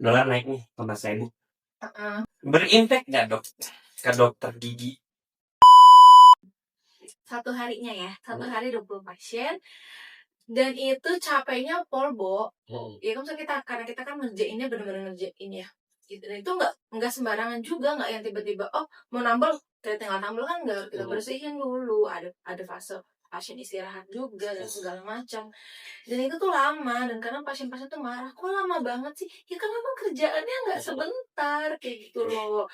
Dolar naik nih 15.000. Heeh. Berimpact nggak dok ke dokter gigi? Satu harinya ya, satu hari 20 pasien. Dan itu capeknya polbo. Ya kan kita karena kita kan ngerjainnya benar-benar ngerjain ya. Gitu. Dan itu nggak sembarangan juga, nggak yang tiba-tiba mau nambel kita tinggal nambel kan, nggak, kita bersihin dulu, ada fase pasien istirahat juga dan segala macam. Dan itu tuh lama, dan karena pasien-pasien tuh marah, kok lama banget sih? Ya karena memang kerjaannya nggak sebentar kayak gitu loh.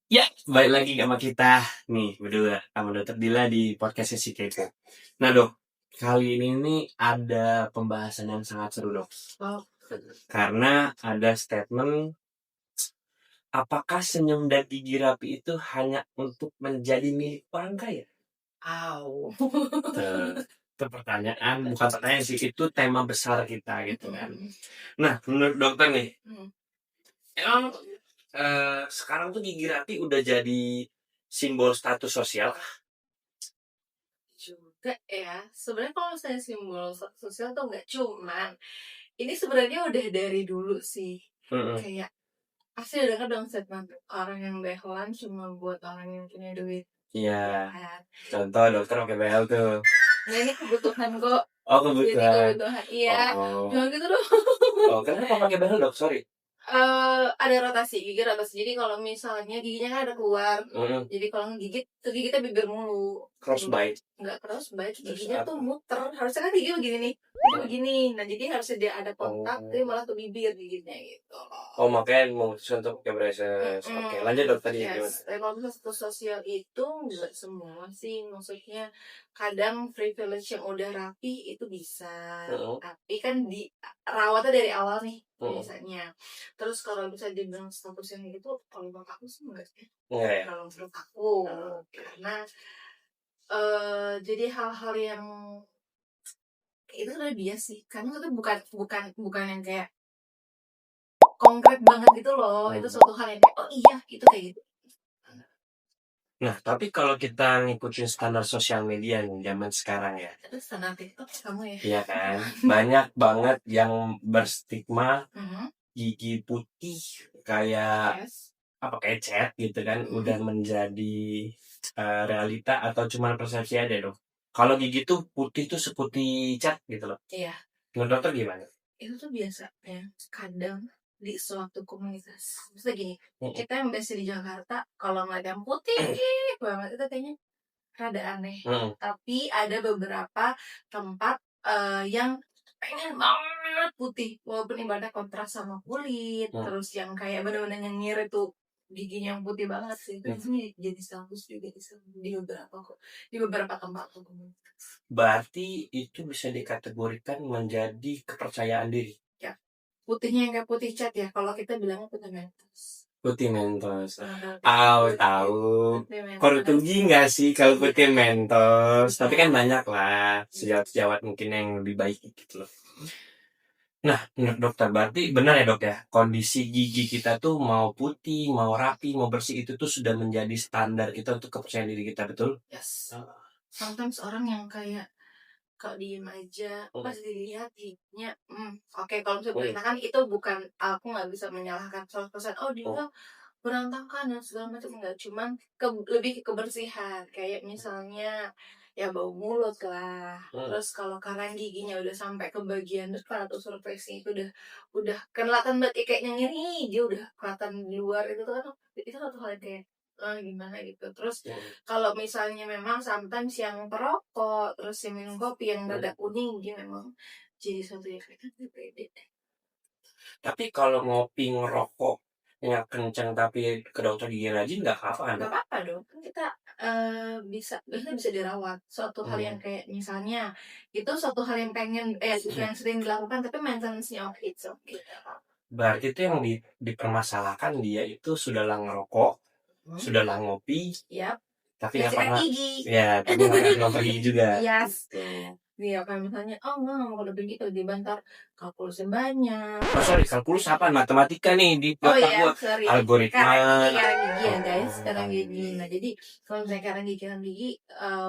Ya, balik lagi sama kita nih berdua sama dokter Dila di podcast Sesi Kepo. Nah dok, kali ini nih ada pembahasan yang sangat seru dok. Karena ada statement, apakah senyum dan gigi rapi itu hanya untuk menjadi milik orang kaya? Itu pertanyaan, bukan pertanyaan sih, itu tema besar kita gitu kan. Nah, menurut dokter nih, emang sekarang tuh gigi rapi udah jadi simbol status sosial kah? Juga ya, sebenarnya kalau saya simbol sosial tuh nggak, cuman ini sebenarnya udah dari dulu sih. Kayak pasti udah kan dong statement orang yang behelan cuma buat orang yang punya duit. Iya. Contoh dokter pakai behel tuh. Nah ini kebutuhan kok. Oh kebutuhan. Iya. Jangan gitu dong. Oh kenapa pakai behel dok? Sorry. Ada rotasi, gigi rotasi. Jadi kalau misalnya giginya kan ada keluar, jadi kalau ngegigit kegigitnya bibir mulu. Crossbite? Nggak crossbite, giginya tuh muter. Harusnya kan gigi begini nih, jadi begini. Nah jadi harusnya dia ada kontak, tapi malah ke bibir giginya gitu loh. Oh makanya memutuskan untuk pakai braces. Oke, lanjut dok tadi gimana? Tapi kalau misalnya status sosial itu nggak semua sih, maksudnya kadang privilege yang udah rapi itu bisa, tapi kan dirawatnya dari awal nih biasanya. Terus kalau bisa dibilang status yang gitu, kalau menurut aku sih enggak sih. Kalau menurut aku, karena jadi hal-hal yang itu udah biasa sih, karena itu bukan yang kayak konkret banget gitu loh. Itu suatu hal yang kayak iya itu kayak gitu. Nah, tapi kalau kita ngikutin standar sosial media nih zaman sekarang ya. Itu standar TikTok kamu ya? Iya kan? Banyak banget yang berstigma gigi putih kayak kayak cat gitu kan, udah menjadi realita atau cuma persepsi aja dong. Kalau gigi tuh putih tuh seputih cat gitu loh. Iya. Menurut dokter gimana? Itu tuh biasa ya, kadang di suatu komunitas. Misalnya gini, kita yang biasa di Jakarta, kalau ngeliat yang putih banget itu kayaknya rada aneh. Tapi ada beberapa tempat yang pengen banget putih, walaupun ibaratnya kontras sama kulit, terus yang kayak bener-bener nyengir itu giginya yang putih banget sih. Itu jadi status juga di beberapa tempat komunitas. Berarti itu bisa dikategorikan menjadi kepercayaan diri. Ya, putihnya yang kayak putih cat ya. Kalau kita bilangnya putih mentos. Putih mentos. Tahu. Kortugi nggak sih kalau putih mentos? Tapi kan banyak lah sejawat-sejawat mungkin yang lebih baik gitu loh. Nah, menurut dokter berarti benar ya dok ya, kondisi gigi kita tuh mau putih, mau rapi, mau bersih itu tuh sudah menjadi standar kita untuk kepercayaan diri kita, betul? Yes. Sometimes orang yang kayak kalau diem aja pas dilihat giginya oke, kalau misalnya kan itu bukan, aku nggak bisa menyalahkan 100%, dia berantakan dan segala macam, enggak, cuman lebih ke kebersihan, kayak misalnya ya bau mulut lah. Terus kalau karang giginya udah sampai ke bagian depan atau surface-nya itu udah kelihatan banget kayak nyengir, dia udah kelihatan di luar, itu kan itu satu hal yang kayak gimana gitu. Terus kalau misalnya memang sometimes yang perokok, terus yang minum kopi yang rada kuning, dia memang jadi satu yang kayak pede. Tapi kalau ngopi ngerokok yang kencang tapi ke dokter gigi rajin nggak apa-apa kan? Nggak apa-apa dong, kan kita bisa dirawat. Suatu hal yang kayak misalnya itu suatu hal yang yang sering dilakukan, tapi maintenance-nya oke, it's okay. Berarti itu yang dipermasalahkan dia itu sudahlah ngerokok, sudahlah ngopi, tapi nggak pernah gigi. Ya, tapi nggak pernah gigi juga. Yes. Iya, kayak misalnya, "Oh, enggak mau ke dokter gigi," tiba-tiba entar kalkulusnya banyak. Oh, sorry, kalkulus apaan? Matematika nih di Oh otak iya, gua. sorry. Algoritma. Karang gigi ya guys, Oh, karang gigi. iya. Nah jadi kalau misalnya karang gigi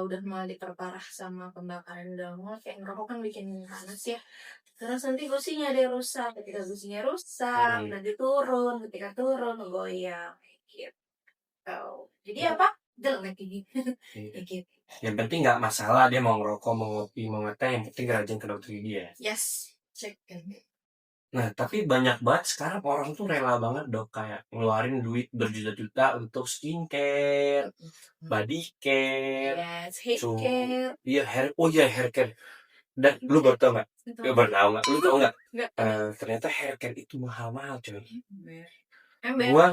udah mulai diperparah sama pembakaran di dalam mulut, kayak ngerokok kan bikin panas ya. Terus nanti gusinya ada yang rusak, ketika gusinya rusak, nanti turun, ketika turun goyang, kayak gitu. Jadi apa? Jelek gigi. Iya. Kayak gitu. Yang penting nggak masalah dia mau ngerokok, mau ngopi, mau ngeteh, yang penting rajin ke dokter gigi ya. Yes, check. Nah, tapi banyak banget sekarang orang tuh rela banget dok kayak ngeluarin duit berjuta-juta untuk skincare, body care, Yes, hair care. iya hair care. Dan lu baru tau nggak? Lu baru tau nggak? Lu tau nggak? Enggak. Ternyata hair care itu mahal-mahal coy. Ember. Gua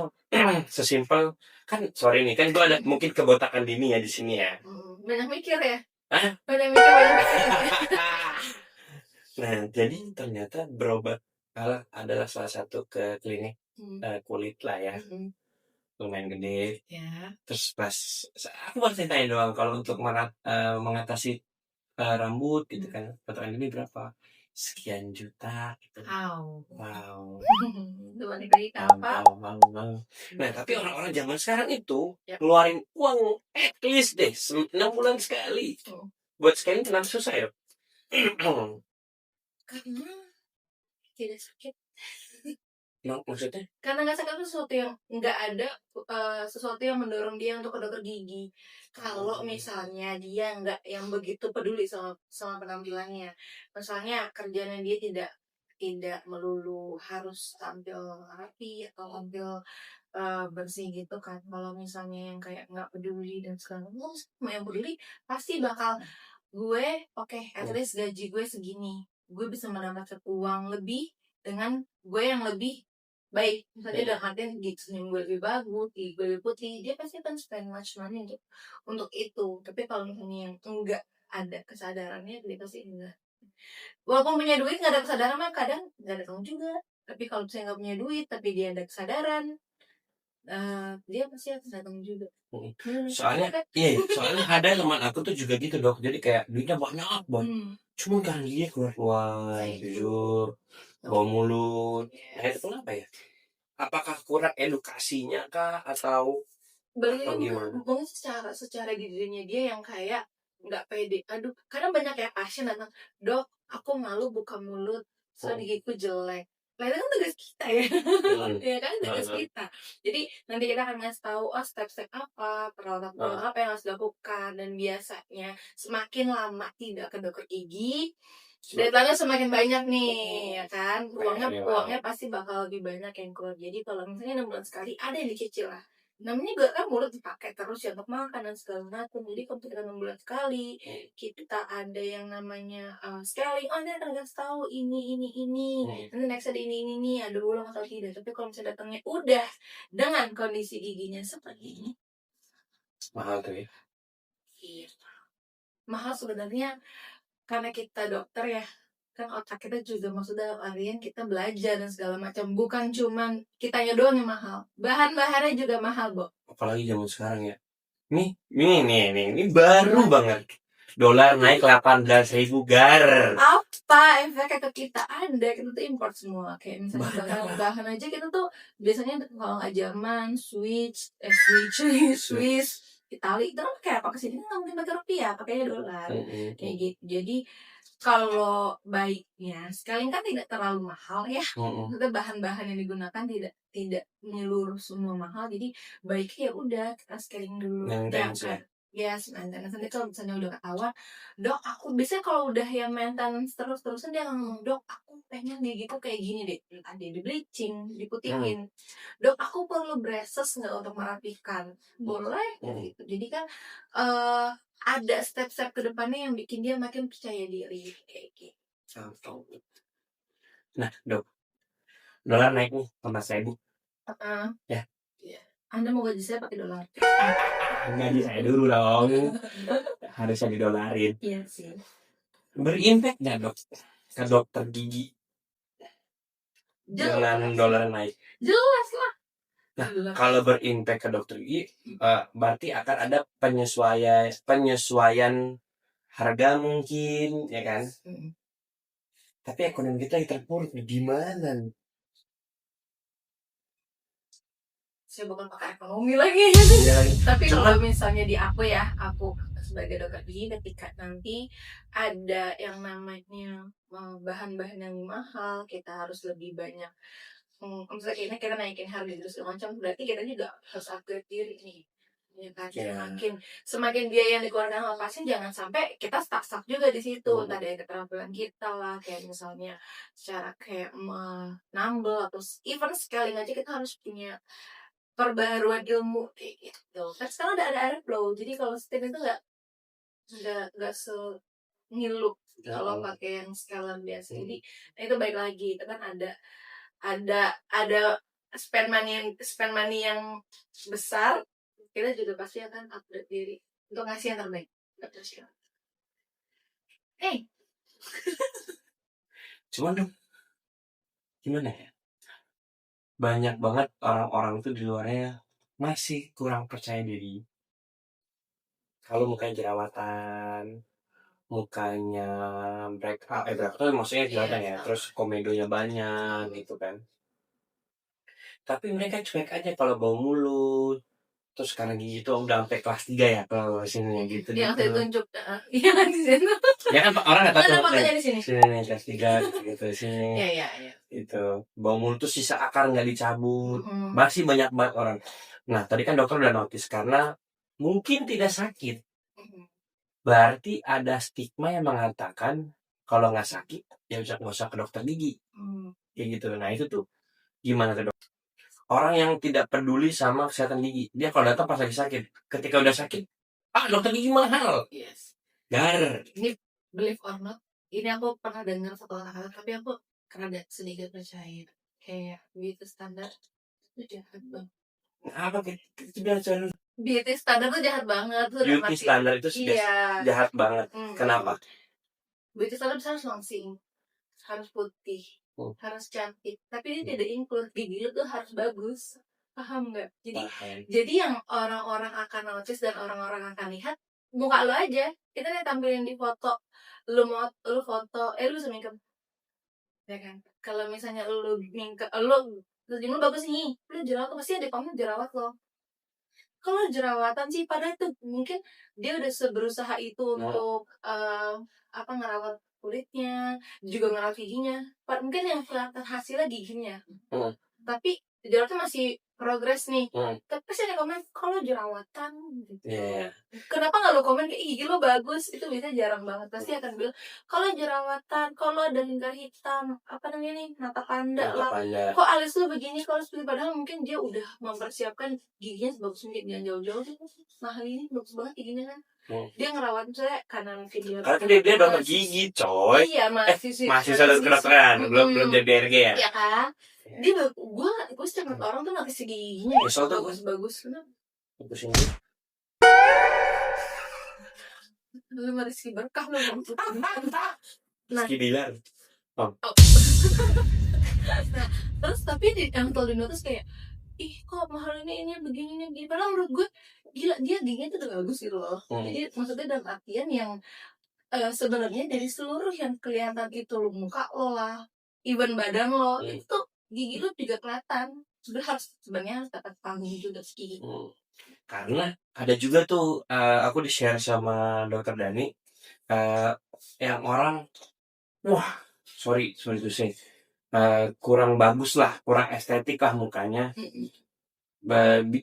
sesimpel kan sorry nih kan gua ada mungkin kebotakan dini ya di sini ya. Banyak mikir ya. Hah? Banyak mikir. Nah, jadi ternyata berobat adalah salah satu ke klinik kulit lah ya. Lumayan gede. Ya. Terus pas aku baru tanya doang kalau untuk mengatasi rambut gitu kan, potongan ini berapa? Sekian juta gitu. Wow. Wow. Nah, tapi orang-orang zaman sekarang itu ngeluarin uang at least deh 6 bulan sekali. Buat sekali kenapa susah ya? Karena tidak sakit. Maksudnya? Karena nggak sakit itu sesuatu yang nggak ada sesuatu yang mendorong dia untuk ke dokter gigi. Kalau misalnya dia nggak yang begitu peduli sama penampilannya, misalnya kerjanya dia tidak melulu harus tampil rapi atau tampil bersih gitu kan. Kalau misalnya yang kayak nggak peduli dan segala macam, sama yang peduli pasti bakal gue at least gaji gue segini, gue bisa mendapatkan uang lebih dengan gue yang lebih baik, misalnya dalam artian gigs gue lebih bagus, gigi gue lebih putih, dia pasti akan spend much money untuk itu. Tapi kalau misalnya yang enggak ada kesadarannya, dia pasti enggak. Walaupun punya duit nggak ada kesadaran mah kadang nggak datang juga. Tapi kalau misalnya nggak punya duit tapi dia ada kesadaran, dia pasti akan datang juga. Soalnya ada teman aku tuh juga gitu dok, jadi kayak duitnya banyak banget, cuma kan dia keluar jujur bau mulut. Nah itu kenapa ya? Apakah kurang edukasinya kah atau gimana? Mungkin secara dirinya dia yang kayak nggak pede. Aduh, karena banyak ya pasien datang, dok, aku malu buka mulut, soalnya gigiku jelek. Nah itu kan tugas kita ya, ya kan tugas kita. Jadi nanti kita akan ngasih tahu, step-step apa, perawatan apa yang harus dilakukan, dan biasanya semakin lama tidak ke dokter gigi, deadline-nya semakin banyak nih, ya kan? Uangnya pasti bakal lebih banyak yang keluar. Jadi kalau misalnya 6 bulan sekali ada yang dicicil lah. Namanya juga kan mulut dipakai terus ya untuk makan dan segala macam. Jadi kalau kita 6 bulan sekali, kita ada yang namanya scaling. Oh, ini akan kasih tahu ini. Nanti next ada ini. Ada ulang atau tidak. Tapi kalau misalnya datangnya udah dengan kondisi giginya seperti ini, mahal tuh ya. iya. Mahal sebenarnya karena kita dokter ya, kan otak kita juga maksudnya artian kita belajar dan segala macam, bukan cuman kitanya doang yang mahal, bahan-bahannya juga mahal, Bo. Apalagi zaman sekarang ya. Ini baru banget. Dolar naik 18.000 gar. Apa efeknya ke kita? Ada, kita tuh import semua. Kayak misalnya bahan aja kita tuh biasanya kalau nggak Jerman, Swiss, Itali, itu kan kayak apa kesini nggak mungkin pakai rupiah, pakainya dolar. Kayak gitu. Jadi kalau baiknya sekalian kan tidak terlalu mahal ya. Maksudnya bahan-bahan yang digunakan tidak menyeluruh semua mahal. Jadi baiknya ya udah kita scaling dulu. Yes, maintenance. Nanti kalau misalnya udah ketahuan, dok aku biasanya kalau udah yang maintenance terus-terusan dia ngomong, dok aku pengen gigiku kayak gini deh, entah dia di bleaching, diputihin, dok aku perlu braces nggak untuk merapikan, boleh gitu. Jadi kan ada step-step ke depannya yang bikin dia makin percaya diri kayak gitu. Nah dok, dolar naik nih 18.000 ya. Anda mau gaji saya pakai dolar? Gaji saya dulu dong. Harusnya didolarin. Iya sih. Berimpact nggak dok ke dokter gigi dengan dolar naik? Jelas lah. Nah, kalau berimpact ke dokter gigi, berarti akan ada penyesuaian harga mungkin, ya kan? Tapi ekonomi kita lagi terpuruk, gimana? Saya bukan pakar ekonomi lagi. Tapi kalau misalnya di aku ya, aku sebagai dokter gigi, ketika nanti ada yang namanya bahan-bahan yang mahal, kita harus lebih banyak. Misalnya kita naikin harga gitu segala macam, berarti kita juga harus upgrade diri nih. Ya kan, semakin biaya yang dikeluarkan sama pasien, jangan sampai kita stuck juga di situ. Entah dari keterampilan kita lah, kayak misalnya secara kayak menambel atau even scaling aja kita harus punya perbaruan ilmu kayak gitu. Kan sekarang udah ada airflow, jadi kalau stem itu nggak ngilu kalau pakai yang scaling biasa. Jadi itu baik lagi, itu kan ada spend money yang besar, kita juga pasti akan upgrade diri untuk ngasih yang terbaik. Cuman gimana ya? Banyak banget orang-orang itu di luarnya masih kurang percaya diri. Kalau mukanya jerawatan, mukanya breakout maksudnya jerawatan ya, terus komedonya banyak gitu kan. Tapi mereka cuek aja kalau bau mulut. Terus karena gigi itu udah sampai kelas 3 ya kalau sini gitu. Yang saya tunjuk, iya di sini. Ya kan orang nggak tahu di sini. Sini kelas 3 gitu sini. Iya. Itu bau mulut tuh sisa akar nggak dicabut. Masih banyak banget orang. Nah tadi kan dokter udah notice karena mungkin tidak sakit. Berarti ada stigma yang mengatakan kalau nggak sakit ya nggak usah ke dokter gigi. Kayak gitu. Nah itu tuh gimana tuh dok? Orang yang tidak peduli sama kesehatan gigi, dia kalau datang pas lagi sakit, ketika udah sakit, dokter gigi mahal. Yes. Gar. Ini believe or not, ini aku pernah dengar satu kata-kata, tapi aku karena sedikit percaya. Kayak beauty standar itu jahat banget. Apa itu biasa? Beauty standar tuh jahat banget. Beauty standar itu jahat banget. Kenapa? Beauty standar harus langsing, harus putih, harus cantik, tapi ini tidak include gigi lu tuh harus bagus. Paham nggak? Jadi yang orang-orang akan notice dan orang-orang akan lihat muka lu aja. Kita lihat tampilin di foto, lu foto, lu bisa makeup, ya kan? Kalau misalnya lu makeup, lu bagus nih, lu jerawat, pasti ada komen jerawat lo. Kalau jerawatan sih, padahal itu mungkin dia udah berusaha itu untuk ngerawat kulitnya, juga ngerawat giginya. Mungkin yang kelihatan hasilnya giginya, tapi jerawatnya masih progres nih. Tapi pasti ada komen kalau jerawatan gitu. Kenapa nggak lo komen kayak gigi lo bagus? Itu biasanya jarang banget. Pasti akan bilang kalau jerawatan, kalau ada lingkar hitam, apa namanya nih, mata panda lah, kok alis lo begini, kalau seperti, padahal mungkin dia udah mempersiapkan giginya sebagus mungkin. Jangan jauh-jauh sih, nah ini bagus banget giginya kan. Dia ngerawat saya karena mungkin dia dokter gigi coy. Iya, masih kedokteran, belum jadi DRG ya. Iya kan. Dia gue setiap orang tuh ngasih giginya bagus Bagus ini. Lu Rizky Berkah lu. Rizky Bilar. Nah, terus tapi yang tol di notice kayak, ih kok mahal ini begini. Padahal menurut gue gila, dia giginya tuh udah bagus gitu loh. Jadi maksudnya dalam artian yang sebenarnya dari seluruh yang kelihatan itu lo, muka lo lah, even badan lo, itu gigi lo juga kelihatan. Sebenarnya harus dapat panggung juga gigi. Karena ada juga tuh aku di-share sama dokter Dani, yang orang sorry to say, kurang bagus lah, kurang estetik lah mukanya,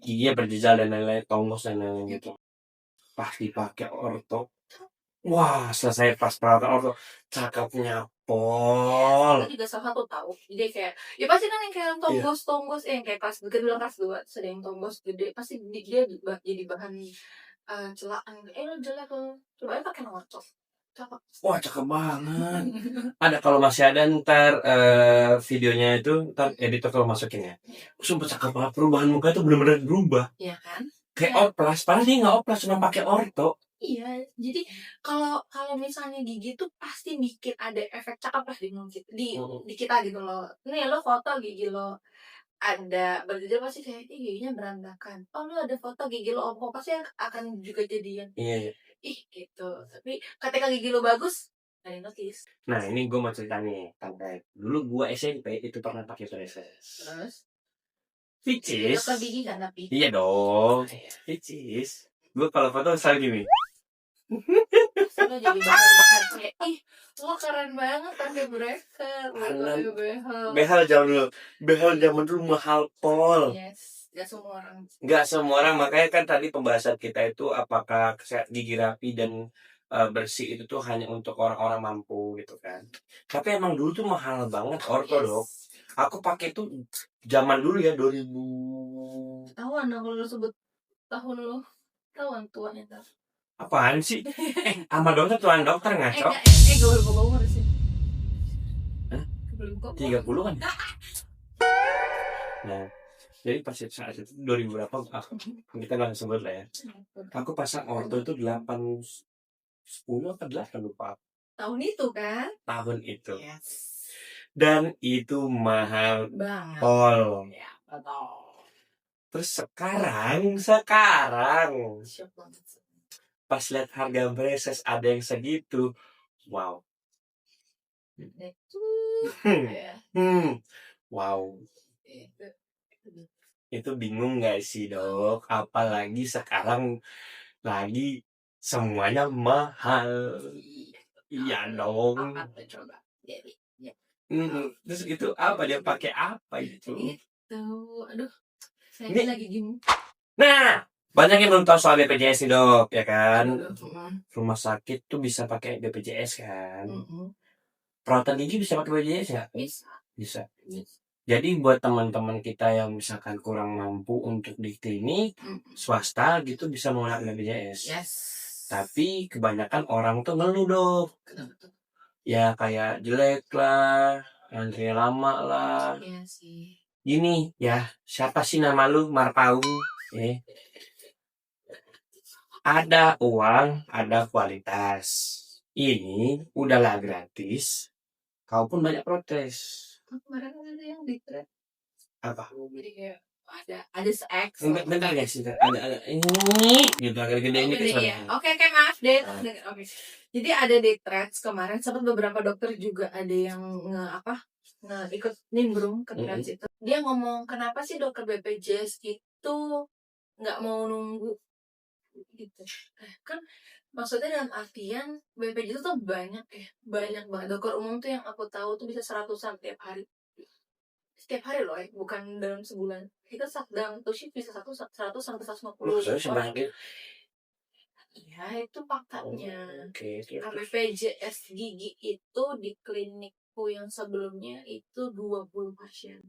giginya berjejal dan lain-lain, tonggos dan lain-lain gitu. Pas dipakai orto, selesai pas perawatan orto, cakepnya pol. Itu juga salah satu tahu. Jadi kayak, ya pasti kan yang kayak tonggos, yang kayak kelas 2 sedang yang tonggos gede, pasti dia jadi bahan celaan. Lo jelek lo, coba pakai orto. Cakep banget. Ada kalau masih ada ntar videonya itu, ntar editor kalau masukin ya. Sumpah cakep banget, perubahan muka itu benar-benar berubah. Iya kan? Kayak oplas, padahal dia nggak oplas, cuma pakai orto. Iya, jadi kalau misalnya gigi tuh pasti bikin ada efek cakep lah di kita gitu loh. Nih lo foto gigi lo ada berjejal, pasti kayak giginya berantakan. Lo ada foto gigi lo ompong, pasti akan juga jadian. Iya. ih gitu. Tapi ketika gigi lu bagus, gak ada yang notice. Nah ini gue mau cerita nih, sampai dulu gue SMP itu pernah pakai braces. Terus Which jadi is, dokter gigi kan tapi iya dong. Which is, gue kalau foto selalu gini. lo jadi bahan kayak ih lo keren banget pakai bracelet, Karena pakai behel. behel zaman dulu mahal pol. Yes, gak semua orang. Nggak semua orang, makanya kan tadi pembahasan kita itu apakah gigi rapi dan bersih itu tuh hanya untuk orang-orang mampu gitu kan. Tapi emang dulu tuh mahal banget orto dok. Aku pakai tuh zaman dulu ya 2000. Tahuan kalau lo sebut tahun lo, tahuan tuanya ntar. Apaan sih? Sama dokter tuan dokter ngaco. Gak boleh bawa umur sih. Hah? 30 kan? Nah, jadi pas saat itu 2000 berapa kita nggak sebut lah ya. Aku pasang orto itu 10 atau 8 lupa. Tahun itu kan? Tahun itu. Yes. Dan itu mahal banget. pol. Ya, betul. Terus sekarang Shock banget. pas lihat harga braces ada yang segitu, wow. Wow. Itu bingung gak sih dok? Apalagi sekarang lagi semuanya mahal. Iya dong. Apa tuh coba? Jadi, ya. Terus itu apa dia pakai apa itu? Itu, aduh, saya Ini- lagi gini. Nah, banyak yang belum tahu soal BPJS nih dok, ya kan? Aduh, Rumah sakit tuh bisa pakai BPJS kan? mm-mm. Perawatan gigi bisa pakai BPJS nggak? Bisa. Bisa. Bisa. Jadi buat teman-teman kita yang misalkan kurang mampu untuk di klinik swasta gitu bisa menggunakan BPJS. Yes. Tapi kebanyakan orang tuh ngeluh dok. Kenapa tuh? Ya kayak jelek lah, antri lama lah. Iya sih. Gini ya, siapa sih nama lu Marpaung? Ada uang, ada kualitas. Ini udahlah gratis. Kau pun banyak protes. Kemarin ada yang di thread. Apa? Jadi kayak ada se-X. Bentar ya sih, ada ini gitu agak gede ini ya. Oke, maaf deh. Oke. Jadi ada di threads kemarin sempat beberapa dokter juga ada yang ikut nimbrung ke threads itu. Dia ngomong kenapa sih dokter BPJS itu nggak mau nunggu gitu. Kan maksudnya dalam artian BPJS itu tuh banyak banget dokter umum tuh yang aku tahu tuh bisa 100-an tiap hari loh bukan dalam sebulan. Kita dalam tuh shift bisa 100 sampai 150 orang. Iya itu faktanya. BPJS gigi itu di klinikku yang sebelumnya itu 20 pasien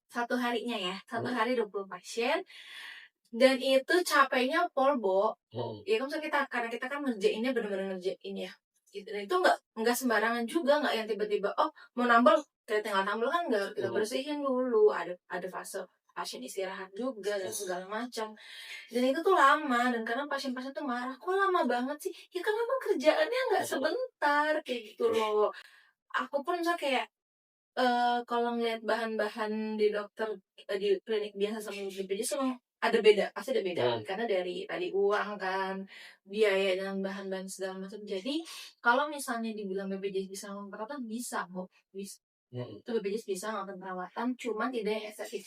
satu harinya ya, satu hari 20 pasien. Dan itu capeknya polbo. Ya kan karena kita kan ngerjainnya benar-benar ngerjain ya gitu. Dan itu nggak sembarangan juga, nggak yang tiba-tiba mau nambel kita tinggal nambel kan, nggak, kita bersihin dulu, ada fase pasien istirahat juga dan segala macam. Dan itu tuh lama, dan kadang pasien-pasien tuh marah, kok lama banget sih? Ya kan memang kerjaannya nggak sebentar kayak gitu loh. Aku pun misalnya kayak kalau ngeliat bahan-bahan di dokter di klinik biasa sama BPJS memang ada beda, pasti ada beda. Karena dari tadi uang kan, biaya dan bahan-bahan segala macam. Jadi kalau misalnya dibilang BPJS bisa melakukan perawatan, bisa kok, bisa. Itu BPJS bisa melakukan perawatan, cuma tidak yang estetik.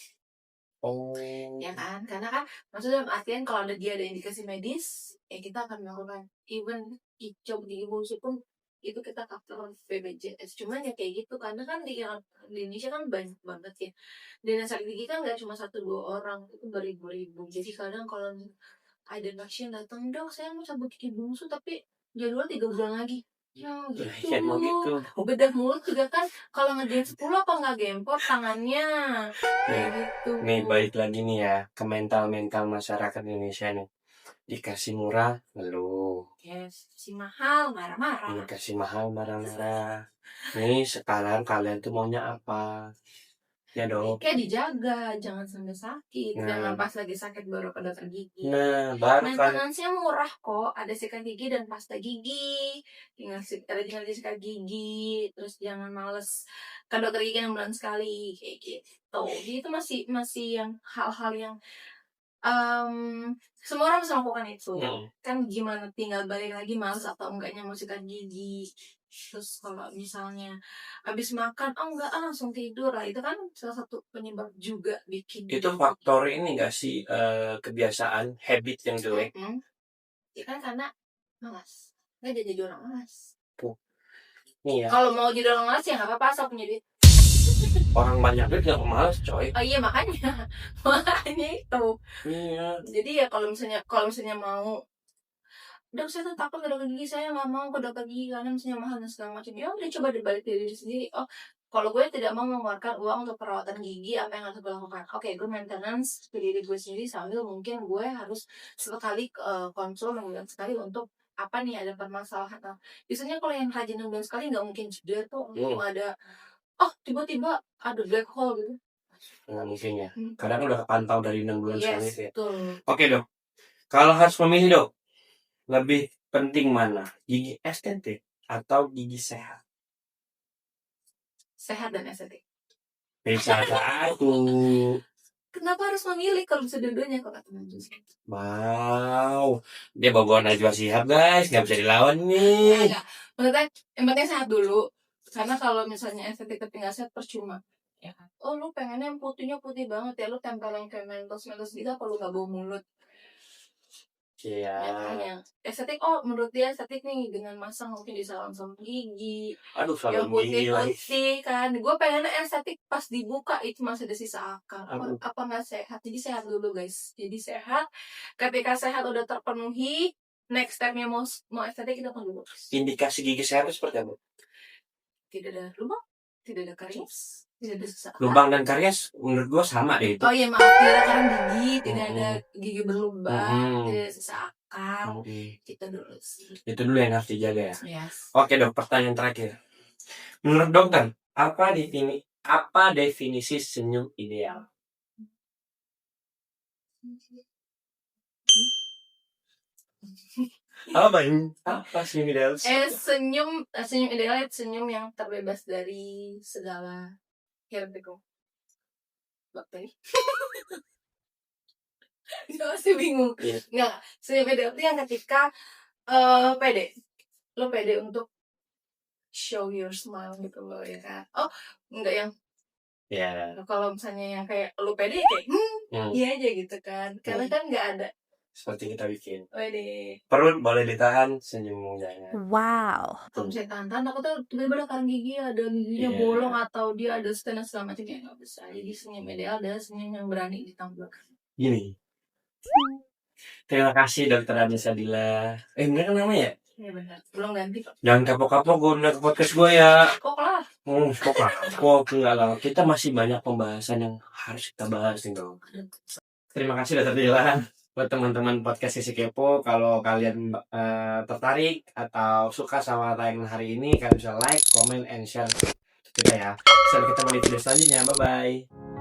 Ya kan, karena kan maksudnya artian kalau dia ada indikasi medis, ya kita akan melakukan even hijau gigi bungsu pun itu kita cover BPJS. Cuman ya kayak gitu, karena kan di Indonesia kan banyak banget ya, dan yang sakit gigi kan nggak cuma 1-2 orang, itu beribu-ribu. Jadi kadang kalau ada pasien datang, dok saya mau cabut gigi bungsu tapi jadwal 3 bulan lagi. Ya gitu. Bedah mulut juga kan kalau ngerjain 10 apa nggak gempor tangannya. Gitu. Nih balik lagi nih ya ke mental masyarakat Indonesia nih. Dikasih murah ngeluh. Yes, dikasih mahal marah-marah. Dikasih mahal marah-marah. Nih sekarang kalian tuh maunya apa? Ya dok. Kayak dijaga, jangan sampai sakit. Jangan pas lagi sakit baru ke dokter gigi. Nah, baru kan. Maintenance-nya murah kok. Ada sikat gigi dan pasta gigi. Tinggal sikat gigi. Terus jangan males ke dokter gigi 6 bulan sekali. Kayak gitu. Jadi itu masih yang hal-hal yang semua orang bisa melakukan itu. Hmm. Kan gimana tinggal balik lagi males atau enggaknya mau sikat gigi. Terus kalau misalnya habis makan, enggak langsung tidur lah. Itu kan salah satu penyebab juga bikin Itu faktor ini gak sih kebiasaan habit yang jelek? Ya kan karena malas. Nggak jadi orang malas. Nih ya, Kalau mau jadi orang malas ya nggak apa-apa, asal punya duit. orang banyak duit gak malas coy. Oh iya makanya itu. Iya. Jadi ya kalau misalnya mau, dok saya tuh takut ke dokter gigi, saya nggak mau ke dokter gigi karena misalnya mahal dan segala macam. Ya udah coba dibalik dari diri sendiri. Oh kalau gue tidak mau mengeluarkan uang untuk perawatan gigi, apa yang harus gue lakukan? Oke, gue maintenance ke diri gue sendiri sambil mungkin gue harus sekali konsul 6 bulan sekali untuk apa nih ada permasalahan. Nah, biasanya kalau yang rajin 6 bulan sekali nggak mungkin jeda tuh ada tiba-tiba ada black hole gitu. Nggak mungkin ya. Kadang udah kepantau dari 6 bulan sekali ya. Betul. Oke dok, kalau harus memilih dok, lebih penting mana? Gigi estetik atau gigi sehat? Sehat dan estetik. Bisa satu. Kenapa harus memilih kalau bisa dua-duanya kok kata Najwa? Wow, dia bawa Najwa Shihab guys, nggak bisa dilawan nih. Maksudnya yang penting sehat dulu. Karena kalau misalnya estetik tapi nggak sehat percuma. Ya kan? Oh lu pengennya yang putihnya putih banget ya, lu tempelin kayak mentos gitu apa lu nggak bau mulut? Iya. Ya kan yang estetik, menurut dia estetik nih dengan masang mungkin di salon gigi. Aduh, yang salon gigi lagi. putih kan. Gue pengennya estetik pas dibuka itu masih ada sisa akar. Apa nggak sehat? Jadi sehat dulu guys. Jadi sehat. Ketika sehat udah terpenuhi, next stepnya mau estetik itu akan dulu. Indikasi gigi sehat itu seperti apa? Tidak ada lubang, tidak ada karies, tidak ada sisa akar. Lubang dan karies menurut gue sama deh itu. Oh iya maaf, tidak ada karang gigi, tidak ada gigi berlubang, tidak ada sisa akar. Itu dulu sih. Itu dulu yang harus dijaga ya. Yes. Oke dok, pertanyaan terakhir. Menurut dokter, apa definisi senyum ideal? Apa senyum ideal? Senyum ideal itu senyum yang terbebas dari segala hiruk-pikuk. Bakteri. Gue masih bingung. Nggak, senyum ideal itu yang ketika pede. Lo pede untuk show your smile gitu loh ya kan. Enggak yang kalau misalnya yang kayak lo pede kayak iya aja gitu kan. Karena kan nggak ada seperti kita bikin. Wede. Perut boleh ditahan, senyum jangan. Wow. Kalau misalnya tahan, aku tuh tiba-tiba ada karang gigi, ada giginya bolong atau dia ada stain segala macam ya nggak bisa. Jadi senyum ideal adalah senyum yang berani ditampilkan. Gini. Terima kasih Dokter Anissa Dila. Bener kan namanya ya? Iya benar. Belum ganti kok. Jangan kapok-kapok gue udah ke podcast gue ya. Kok lah. Kok enggak lah. Kita masih banyak pembahasan yang harus kita bahas nih dong. Terima kasih Dokter Dila. Buat teman-teman podcast Sisi Kepo, kalau kalian tertarik atau suka sama tayangan hari ini, kalian bisa like, comment, and share kita ya. Sampai ketemu di video selanjutnya. Bye-bye.